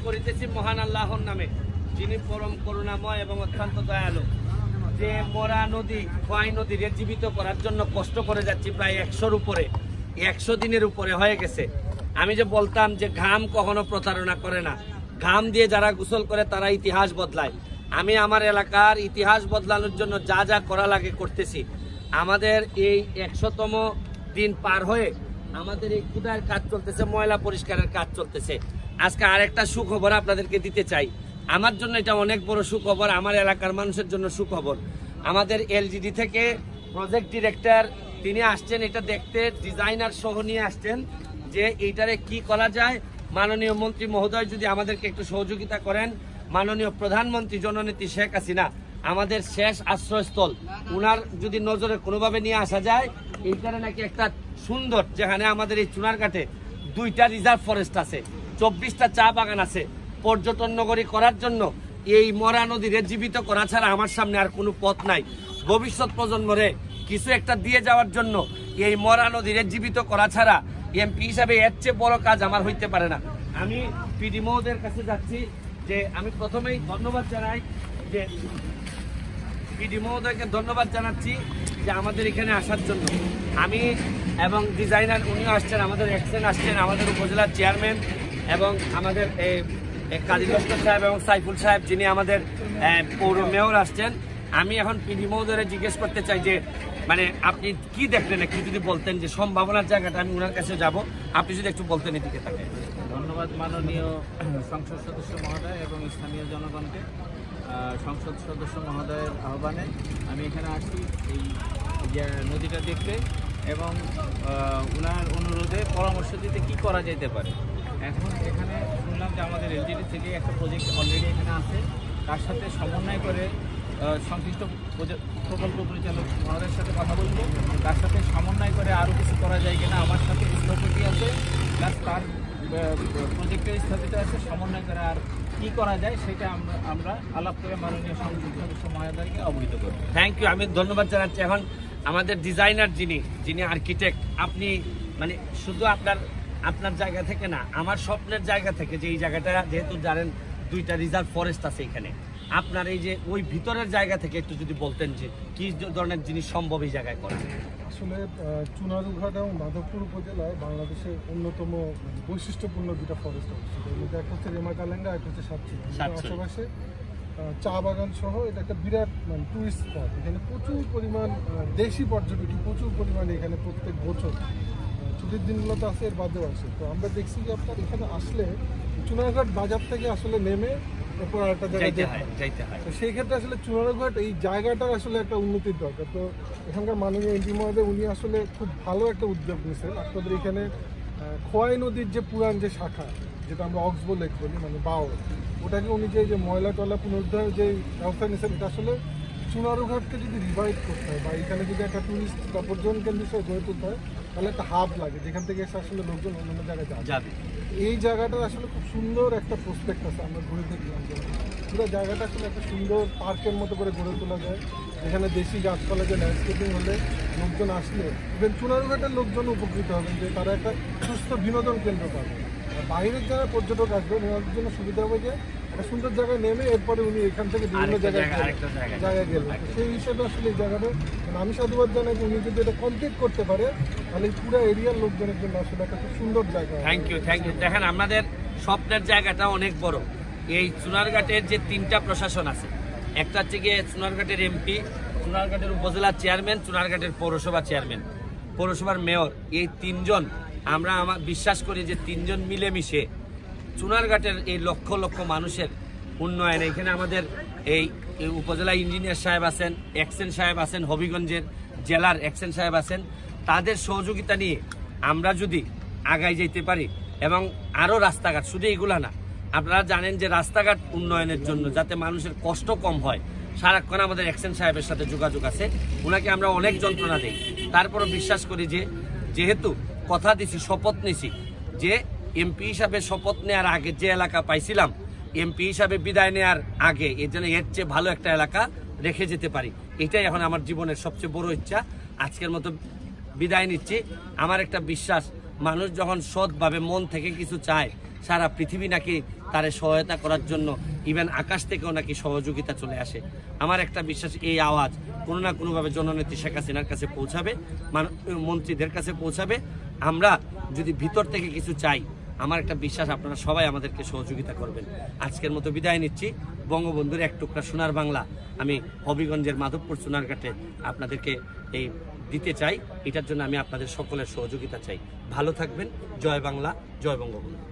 করিতেছি মহান আল্লাহর নামে, যিনি পরম করুণাময় এবং অত্যন্ত দয়ালু। যে মরা নদী, খোয়াই নদীর জীবিত করার জন্য কষ্ট করে যাচ্ছি প্রায় 100-র উপরে, 100 দিনের উপরে হয়ে গেছে। আমি যে বলতাম যে ঘাম কখনো প্রতারণা করে না, ঘাম দিয়ে যারা গোসল করে তারা ইতিহাস বদলায়। আমি আমার এলাকার ইতিহাস বদলানোর জন্য যা যা করা লাগে করতেছি। আমাদের এই 100তম দিন পার হয়ে আমাদের এই খুদার কাজ চলতেছে, ময়লা পরিষ্কারের কাজ চলতেছে। আজকে আরেকটা সুখবর আপনাদেরকে দিতে চাই। আমার জন্য এটা অনেক বড় সুখবর, আমার এলাকার মানুষের জন্য সুখবর। আমাদের এলজিডি থেকে প্রজেক্ট ডিরেক্টর তিনি আসছেন এটা দেখতে, ডিজাইনার সহ নিয়ে আসছেন যে এইটারে কি করা যায়। মাননীয় মন্ত্রী মহোদয় যদি আমাদেরকে একটু সহযোগিতা করেন, মাননীয় প্রধানমন্ত্রী জননেত্রী শেখ হাসিনা আমাদের শেষ আশ্রয়স্থল, উনার যদি নজরে কোনোভাবে নিয়ে আসা যায়, এইখানে নাকি একটা সুন্দর, যেখানে আমাদের এই চুনারঘাটে 2টা রিজার্ভ ফরেস্ট আছে, 24টা চা বাগান আছে, পর্যটন নগরী করার জন্য এই মরা নদীর জীবিত করা ছাড়া আমার সামনে আর কোনো পথ নাই। ভবিষ্যৎ প্রজন্মরে কিছু একটা দিয়ে যাওয়ার জন্য এই মরা নদীর জীবিত করা ছাড়া এমপি হিসাবে এর চেয়ে বড় কাজ আমার হইতে পারে না। আমি পিডি মহোদয়ের কাছে যাচ্ছি, যে আমি প্রথমেই ধন্যবাদ জানাই, যে পিডি মহোদয়কে ধন্যবাদ জানাচ্ছি যে আমাদের এখানে আসার জন্য। আমি এবং ডিজাইনার উনিও আসছেন, আমাদের এক্সেন আসছেন, আমাদের উপজেলার চেয়ারম্যান এবং আমাদের কাজী লস্কর সাহেব এবং সাইফুল সাহেব যিনি আমাদের পৌর মেয়র আসছেন। আমি এখন পিডি মহোদয়ের জিজ্ঞেস করতে চাই যে মানে আপনি কি দেখলেন, একটু যদি বলতেন যে সম্ভাবনার জায়গাটা, আমি ওনার কাছে যাব, আপনি যদি একটু বলতেন এদিকে থাকে। ধন্যবাদ মাননীয় সংসদ সদস্য মহোদয় এবং স্থানীয় জনগণকে। সংসদ সদস্য মহোদয়ের আহ্বানে আমি এখানে আসি এই যে নদীটা দেখতে এবং ওনার অনুরোধে পরামর্শ দিতে কি করা যেতে পারে। এখন এখানে শুনলাম যে আমাদের এলজিডি থেকে একটা প্রজেক্ট অলরেডি এখানে আছে, তার সাথে সমন্বয় করে সংশ্লিষ্ট প্রকল্প পরিচালক মহোদয়ের সাথে কথা বলবো, তার সাথে সমন্বয় করে আরও কিছু করা যায় কিনা। আমার সাথে স্থপতি আছে, প্লাস তার প্রজেক্টের স্থপতি আছে, সমন্বয় করে আর কি করা যায় সেটা আমরা আলাপ করে মাননীয় সংসদ সদস্য মহোদয়কে অবহিত করব। থ্যাংক ইউ, আমি ধন্যবাদ জানাচ্ছি। এখন আমাদের ডিজাইনার যিনি আর্কিটেক্ট, আপনি মানে শুধু আপনার জায়গা থেকে না, আমার স্বপ্নের জায়গা থেকে, যে এই জায়গাটা যেহেতু জানেন 2টা রিজার্ভ ফরেস্ট আছে এখানে, আপনার এই যে ওই ভিতরের জায়গা থেকে একটু যদি বলতেন যে কি ধরনের জিনিস সম্ভব এই জায়গায় করা। আসলে চুনারুঘাট এবং মাধবপুর উপজেলায় বাংলাদেশের অন্যতম বৈশিষ্ট্যপূর্ণ 2টা ফরেস্ট অবস্থিত। এর মধ্যে একটা হচ্ছে রেমাকালেঙ্গা, একটা হচ্ছে সাতচুরি। আশেপাশে চা বাগান সহ এটা একটা বিরাট টুরিস্ট স্পট। এখানে প্রচুর পরিমাণ দেশি পর্যটক, প্রচুর পরিমাণে এখানে প্রত্যেক বছর ছুটির দিনগুলোতে আসে, এর বাদেও আসে। তো আমরা দেখছি যে আপনার এখানে আসলে চুনারঘাট বাজার থেকে আসলে নেমে এরপর আরেকটা জায়গায় যাইতে হয়। তো সেই ক্ষেত্রে আসলে চুনারঘাট এই জায়গাটার আসলে একটা উন্নতির দরকার। তো এখানকার মাননীয় এমপি মহোদয় উনি আসলে খুব ভালো একটা উদ্যোগ নিয়েছেন। আপনাদের এখানে খোয়াই নদীর যে পুরান যে শাখা, যেটা আমরা অক্সবো লেক বলি, মানে বাও, ওটাকে উনি যে ময়লা টয়লা পুনরুদ্ধারের যে ব্যবস্থা নিয়েছেন, এটা আসলে চুনারুঘাটকে যদি রিভাইভ করতে হয় বা এখানে যদি একটা টুরিস্ট বা পর্যটন কেন্দ্র হিসেবে গড়ে তুলতে হয়, তাহলে একটা হাব লাগে যেখান থেকে এসে আসলে লোকজন অন্যান্য জায়গায় যাবে। এই জায়গাটার আসলে খুব সুন্দর একটা প্রসপেক্ট আছে। আমরা ঘুরে দেখলাম পুরো জায়গাটা আসলে একটা সুন্দর পার্কের মতো করে গড়ে তোলা যায়, যেখানে দেশি গাছপালা যে ল্যান্ডস্কেপিং হলে লোকজন আসলে ইভেন চুনারুঘাটের লোকজন উপকৃত হবেন, যে তারা একটা সুস্থ বিনোদন কেন্দ্র পাবে। বাইরের যারা পর্যটক আসবে ওনাদের জন্য সুবিধা হবে যে একটা সুন্দর জায়গায় নেমে এরপরে উনি এখান থেকে বিভিন্ন জায়গায় গেলেন। সেই হিসেবে আসলে এই জায়গাটা আমি সাধুবাদ জানাই যে উনি যদি এটা কমপ্লিট করতে পারে, তাহলে পুরো এরিয়ার লোকজনের জন্য আসলে একটা খুব সুন্দর জায়গা। Thank you. দেখেন আমাদের স্বপ্নের জায়গাটা অনেক বড়। এই চুনারঘাটের যে 3টা প্রশাসন আছে, একটা হচ্ছে গিয়ে চুনারঘাটের এমপি, চুনারঘাটের উপজেলা চেয়ারম্যান, চুনারঘাটের পৌরসভা চেয়ারম্যান, পৌরসভার মেয়র, এই 3জন আমরা বিশ্বাস করি যে 3জন মিলেমিশে চুনারঘাটের এই লক্ষ লক্ষ মানুষের উন্নয়ন। এখানে আমাদের এই উপজেলা ইঞ্জিনিয়ার সাহেব আছেন, এক্সেন সাহেব আছেন, হবিগঞ্জের জেলার এক্সেন সাহেব আছেন, তাদের সহযোগিতা নিয়ে আমরা যদি আগায় যেতে পারি এবং আরও রাস্তাঘাট, শুধু এগুলা না, আপনারা জানেন যে রাস্তাঘাট উন্নয়নের জন্য যাতে মানুষের কষ্ট কম হয়, সারাক্ষণ আমাদের এক্সেন সাহেবের সাথে যোগাযোগ আছে, ওনাকে আমরা অনেক যন্ত্রণা দিই। তারপরও বিশ্বাস করি যে যেহেতু কথা দিছি, শপথ নিছি যে এমপি হিসাবে শপথ নেওয়ার আগে যে এলাকা পাইছিলাম, এমপি হিসাবে বিদায় নেওয়ার আগে এর জন্য এর চেয়ে ভালো একটা এলাকা রেখে যেতে পারি। এটাই এখন আমার জীবনের সবচেয়ে বড় ইচ্ছা। আজকের মতো বিদায় নিচ্ছি। আমার একটা বিশ্বাস, মানুষ যখন সৎভাবে মন থেকে কিছু চায়, সারা পৃথিবী নাকি তারে সহায়তা করার জন্য ইভেন আকাশ থেকেও নাকি সহযোগিতা চলে আসে। আমার একটা বিশ্বাস, এই আওয়াজ কোনো না কোনোভাবে জননেত্রী শেখ হাসিনার কাছে পৌঁছাবে, মন্ত্রীদের কাছে পৌঁছাবে। আমরা যদি ভিতর থেকে কিছু চাই, আমার একটা বিশ্বাস আপনারা সবাই আমাদেরকে সহযোগিতা করবেন। আজকের মতো বিদায় নিচ্ছি। বঙ্গবন্ধুর এক টুকরা সোনার বাংলা আমি হবিগঞ্জের মাধবপুর সোনারঘাটে আপনাদেরকে এই দিতে চাই। এটার জন্য আমি আপনাদের সকলের সহযোগিতা চাই। ভালো থাকবেন। জয় বাংলা, জয় বঙ্গবন্ধু।